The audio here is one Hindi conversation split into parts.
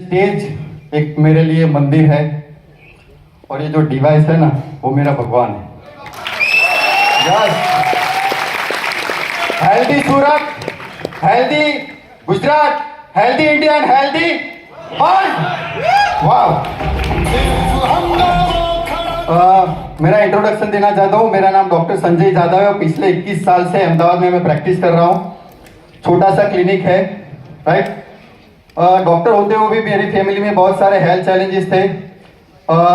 स्टेज एक मेरे लिए मंदिर है और ये जो डिवाइस है ना वो मेरा भगवान है। Yes, healthy Surat, healthy Gujarat, healthy India and healthy world. वाह। मेरा इंट्रोडक्शन देना चाहता हूँ। मेरा नाम डॉक्टर संजय यादव है और पिछले 21 साल से अहमदाबाद में मैं प्रैक्टिस कर रहा हूँ। छोटा सा क्लिनिक है, राइट। डॉक्टर होते हुए भी मेरी फैमिली में बहुत सारे हेल्थ चैलेंजेस थे।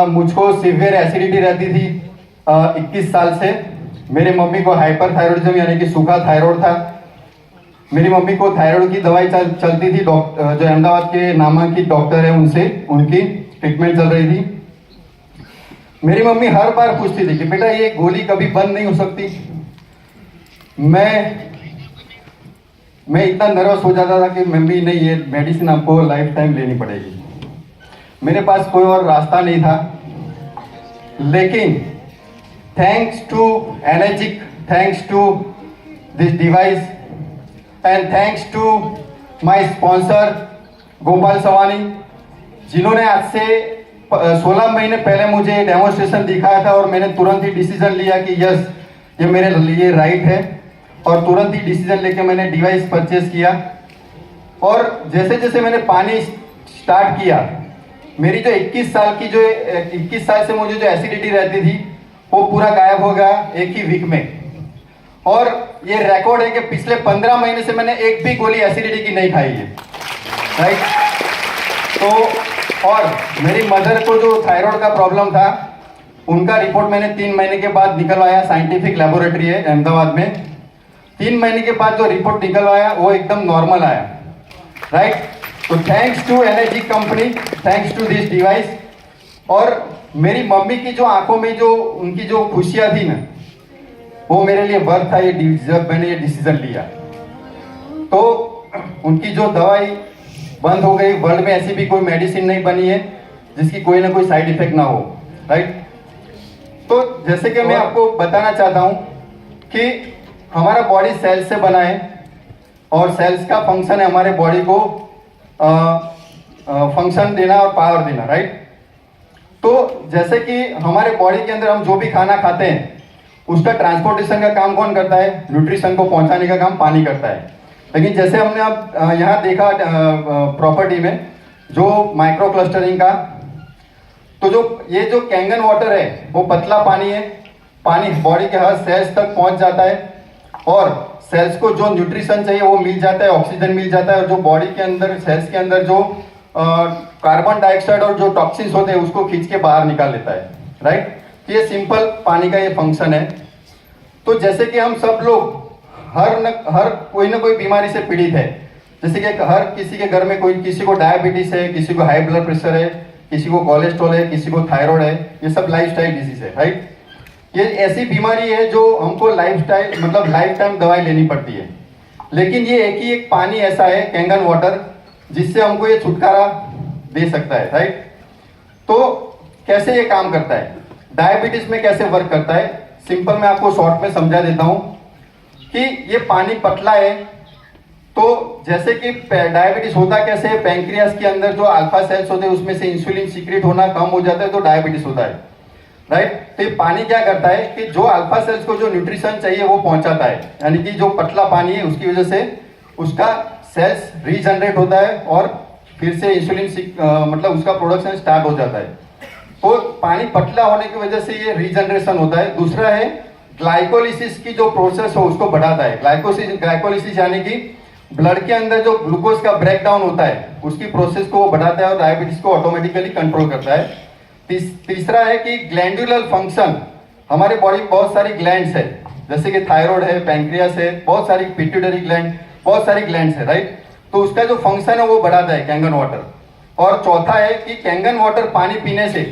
मुझको सीवियर एसिडिटी रहती थी 21 साल से। मेरे मम्मी को हाइपरथायरॉइडिज्म यानी कि सूखा थायराइड था। मेरी मम्मी को थायराइड की दवाई चलती थी, जो अहमदाबाद के नामांकित डॉक्टर है उनसे उनकी ट्रीटमेंट चल रही थी। मेरी मम्मी हर बार पूछती थी कि बेटा ये गोली कभी बंद नहीं हो सकती। मैं इतना नर्वस हो जाता था कि मम्मी नहीं, ये मेडिसिन आपको लाइफ टाइम लेनी पड़ेगी। मेरे पास कोई और रास्ता नहीं था, लेकिन thanks to energic, thanks to this device and thanks to my sponsor Gopal Savani, जिन्होंने आज से 16 महीने पहले मुझे डेमोन्स्ट्रेशन दिखाया था और मैंने तुरंत ही डिसीजन लिया कि यस ये मेरे लिए राइट है और तुरंत ही डिसीजन लेके मैंने डिवाइस परचेज किया। और जैसे जैसे मैंने पानी स्टार्ट किया, मेरी जो 21 साल से मुझे जो एसिडिटी रहती थी वो पूरा गायब हो गया एक ही वीक में। और ये रिकॉर्ड है कि पिछले 15 महीने से मैंने एक भी गोली एसिडिटी की नहीं खाई है, राइट। तो और मेरी मदर को जो थायराइड का प्रॉब्लम था, उनका रिपोर्ट मैंने 3 महीने के बाद निकलवाया। साइंटिफिक लेबोरेटरी है अहमदाबाद में। 3 महीने के बाद जो रिपोर्ट निकलवाया वो एकदम नॉर्मल आया, राइट। तो thanks to energy company, thanks to this device. और मेरी मम्मी की जो आंखों में जो उनकी जो खुशियां थी ना, वो मेरे लिए वर्थ था। जब मैंने ये डिसीजन लिया तो उनकी जो दवाई बंद हो गई। वर्ल्ड में ऐसी भी कोई मेडिसिन नहीं बनी है जिसकी कोई ना कोई साइड इफेक्ट ना हो, राइट। तो जैसे कि मैं आपको बताना चाहता हूं कि हमारा बॉडी सेल्स से बना है और सेल्स का फंक्शन है हमारे बॉडी को फंक्शन देना और पावर देना, राइट। तो जैसे कि हमारे बॉडी के अंदर हम जो भी खाना खाते हैं उसका ट्रांसपोर्टेशन का काम कौन करता है? न्यूट्रिशन को पहुंचाने का काम पानी करता है। लेकिन जैसे हमने अब यहाँ देखा प्रॉपर्टी में जो माइक्रो क्लस्टरिंग का, तो ये जो कैंगन वाटर है वो पतला पानी है। पानी बॉडी के हर सेल्स तक पहुंच जाता है और सेल्स को जो न्यूट्रिशन चाहिए वो मिल जाता है, ऑक्सीजन मिल जाता है। और जो बॉडी के अंदर सेल्स के अंदर जो कार्बन डाइऑक्साइड और जो टॉक्सिन्स होते हैं उसको खींच के बाहर निकाल लेता है, राइट। तो ये सिंपल पानी का ये फंक्शन है। तो जैसे कि हम सब लोग हर कोई ना कोई बीमारी से पीड़ित है। जैसे कि हर किसी के घर में किसी को डायबिटीज है, किसी को हाई ब्लड प्रेशर है, किसी को कोलेस्ट्रॉल है, किसी को थायराइड है। ये सब लाइफस्टाइल डिजीज है, राइट। ये ऐसी बीमारी है जो हमको लाइफ टाइम दवाई लेनी पड़ती है। लेकिन ये एक पानी ऐसा है, कैंगन वाटर, जिससे हमको ये छुटकारा दे सकता है, राइट। तो कैसे ये काम करता है, डायबिटीज में कैसे वर्क करता है, सिंपल मैं आपको शॉर्ट में समझा देता हूं कि ये पानी पतला है। तो जैसे कि डायबिटीज होता कैसे है, पैंक्रियास के अंदर जो अल्फा सेल्स होते हैं उसमें से इंसुलिन सीक्रेट होना कम हो जाता है तो डायबिटीज होता है, राइट। तो ये पानी क्या करता है कि जो अल्फा सेल्स को जो न्यूट्रिशन चाहिए वो पहुंचाता है, यानी कि जो पतला पानी है उसकी वजह से उसका सेल्स रीजनरेट होता है और फिर से इंसुलिन उसका प्रोडक्शन स्टार्ट हो जाता है। तो पानी पतला होने की वजह से ये रीजनरेशन होता है। दूसरा है ग्लाइकोलिसिस की जो प्रोसेस हो उसको बढ़ाता है। ग्लाइकोलिसिस यानी कि ब्लड के अंदर जो ग्लूकोज का ब्रेकडाउन होता है उसकी प्रोसेस को वो बढ़ाता है और डायबिटीज को ऑटोमेटिकली कंट्रोल करता है। तीसरा है कि ग्लैंडुलर फंक्शन, हमारे बॉडी में बहुत सारी ग्लैंड्स है, जैसे कि थायराइड है, पैंक्रियास है, बहुत सारी पिट्यूटरी ग्लैंड, बहुत सारी ग्लैंड्स है, राइट। तो उसका जो फंक्शन है वो बढ़ाता है कैंगन वाटर। और चौथा है कि कैंगन वाटर पानी पीने से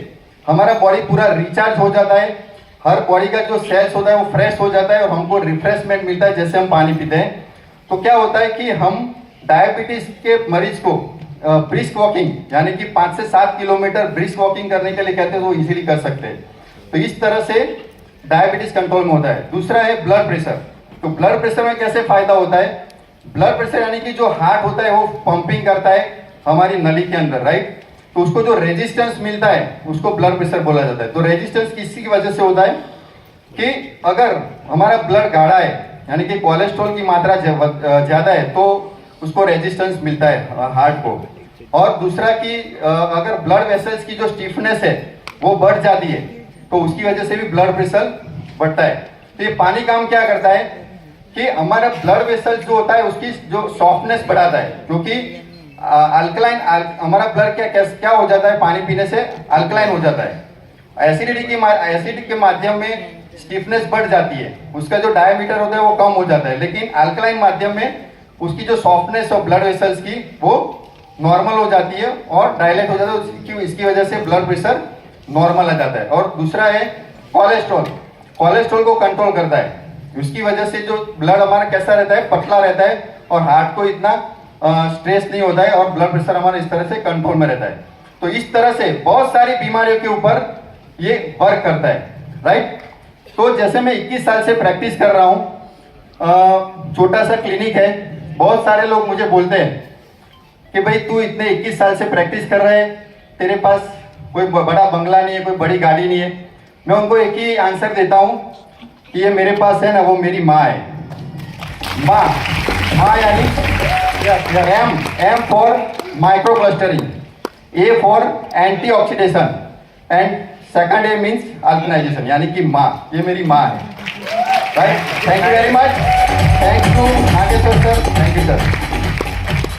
हमारा बॉडी पूरा रिचार्ज हो जाता है। हर बॉडी का जो सेल्स होता है वो फ्रेश हो जाता है और हमको रिफ्रेशमेंट मिलता है जैसे हम पानी पीते हैं। तो क्या होता है कि हम डायबिटीज के मरीज को ब्रिस्क वॉकिंग यानी कि 5 से 7 किलोमीटर ब्रिस्क वॉकिंग करने के लिए कहते हैं तो इजीली कर सकते हैं। तो इस तरह से डायबिटीज कंट्रोल में होता है। दूसरा है ब्लड प्रेशर। तो ब्लड प्रेशर में कैसे फायदा होता है? ब्लड प्रेशर यानी कि जो हार्ट होता है वो पंपिंग करता है, हमारी नली के अंदर, राइट, तो उसको जो रेजिस्टेंस मिलता है उसको ब्लड प्रेशर बोला जाता है। तो रेजिस्टेंस किसी की वजह से होता है कि अगर हमारा ब्लड गाढ़ा है यानी कि कोलेस्ट्रॉल की मात्रा ज्यादा है तो उसको रेजिस्टेंस मिलता है हार्ट को। और दूसरा कि अगर ब्लड वेसल्स की जो स्टिफनेस है वो बढ़ जाती है तो उसकी वजह से भी ब्लड प्रेशर बढ़ता है। तो ये पानी काम क्या करता है कि हमारा ब्लड वेसल जो होता है उसकी जो सॉफ्टनेस बढ़ाता है, क्योंकि अल्कलाइन हमारा ब्लड क्या हो जाता है, पानी पीने से अल्कलाइन हो जाता है। एसिड के माध्यम में स्टिफनेस बढ़ जाती है, उसका जो डायमीटर होता है वो कम हो जाता है, लेकिन अल्कलाइन माध्यम में उसकी जो सॉफ्टनेस और ब्लड वेसल्स की वो नॉर्मल हो जाती है और डायलेट हो जाता है, इसकी वजह से ब्लड प्रेशर नॉर्मल आ जाता है। और दूसरा है कोलेस्ट्रॉल, कोलेस्ट्रॉल को कंट्रोल करता है, उसकी वजह से जो ब्लड हमारा कैसा रहता है, पतला रहता है और हार्ट को इतना स्ट्रेस नहीं होता है और ब्लड प्रेशर हमारा इस तरह से कंट्रोल में रहता है। तो इस तरह से बहुत सारी बीमारियों के ऊपर ये वर्क करता है, राइट। तो जैसे मैं 21 साल से प्रैक्टिस कर रहा हूँ, छोटा सा क्लिनिक है, बहुत सारे लोग मुझे बोलते हैं कि भाई तू इतने 21 साल से प्रैक्टिस कर रहे है, तेरे पास कोई बड़ा बंगला नहीं है, कोई बड़ी गाड़ी नहीं है। मैं उनको एक ही आंसर देता हूँ कि ये मेरे पास है ना, वो मेरी माँ है। माँ यानी M for micro clustering, A for antioxidation and second A means alkanization, यानी कि माँ, ये मेरी माँ है, right. Thank you very much, thank you Nageshwar sir, thank you sir.